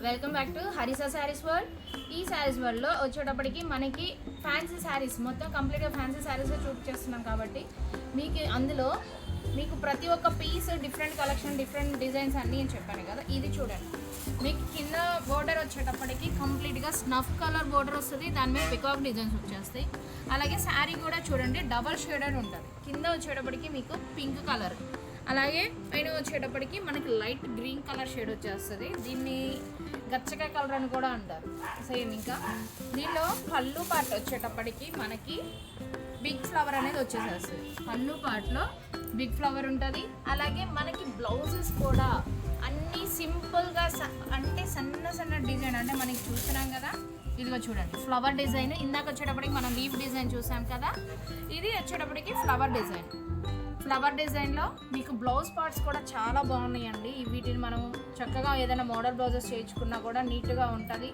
Welcome back to Harisa saris world. ఈ శారీస్ వరల్డ్లో వచ్చేటప్పటికి మనకి ఫ్యాన్సీ శారీస్ మొత్తం కంప్లీట్గా ఫ్యాన్సీ శారీస్ చూపించేస్తున్నాం కాబట్టి అందులో మీకు ప్రతి ఒక్క piece different collection different designs అన్నీ అని చెప్పాను కదా. ఇది చూడండి, మీకు కింద బోర్డర్ వచ్చేటప్పటికి కంప్లీట్గా స్నఫ్ కలర్ బోర్డర్ వస్తుంది, దాని మీద పికాక్ డిజైన్స్ వచ్చేస్తాయి. అలాగే శారీ కూడా చూడండి డబల్ షేడెడ్ ఉంటుంది. కింద వచ్చేటప్పటికి మీకు పింక్ కలర్, అలాగే పైన వచ్చేటప్పటికి మనకి లైట్ గ్రీన్ కలర్ షేడ్ వచ్చేస్తుంది. దీన్ని గచ్చకాయ కలర్ అని కూడా అంటారు. సేమ్ ఇంకా దీనిలో పళ్ళు పార్ట్ వచ్చేటప్పటికి మనకి బిగ్ ఫ్లవర్ అనేది వచ్చేసేస్తుంది. పళ్ళు పార్ట్లో బిగ్ ఫ్లవర్ ఉంటుంది. అలాగే మనకి బ్లౌజెస్ కూడా అన్నీ సింపుల్గా అంటే సన్న డిజైన్, అంటే మనకి చూస్తున్నాం కదా, ఇదిగో చూడండి ఫ్లవర్ డిజైన్. ఇందాక వచ్చేటప్పటికి మనం లీవ్ డిజైన్ చూసాం కదా, ఇది వచ్చేటప్పటికి ఫ్లవర్ డిజైన్. ఫ్లవర్ డిజైన్లో మీకు బ్లౌజ్ పార్ట్స్ కూడా చాలా బాగున్నాయండి. వీటిని మనం చక్కగా ఏదైనా మోడల్ బ్లౌజెస్ చేయించుకున్నా కూడా నీట్గా ఉంటుంది.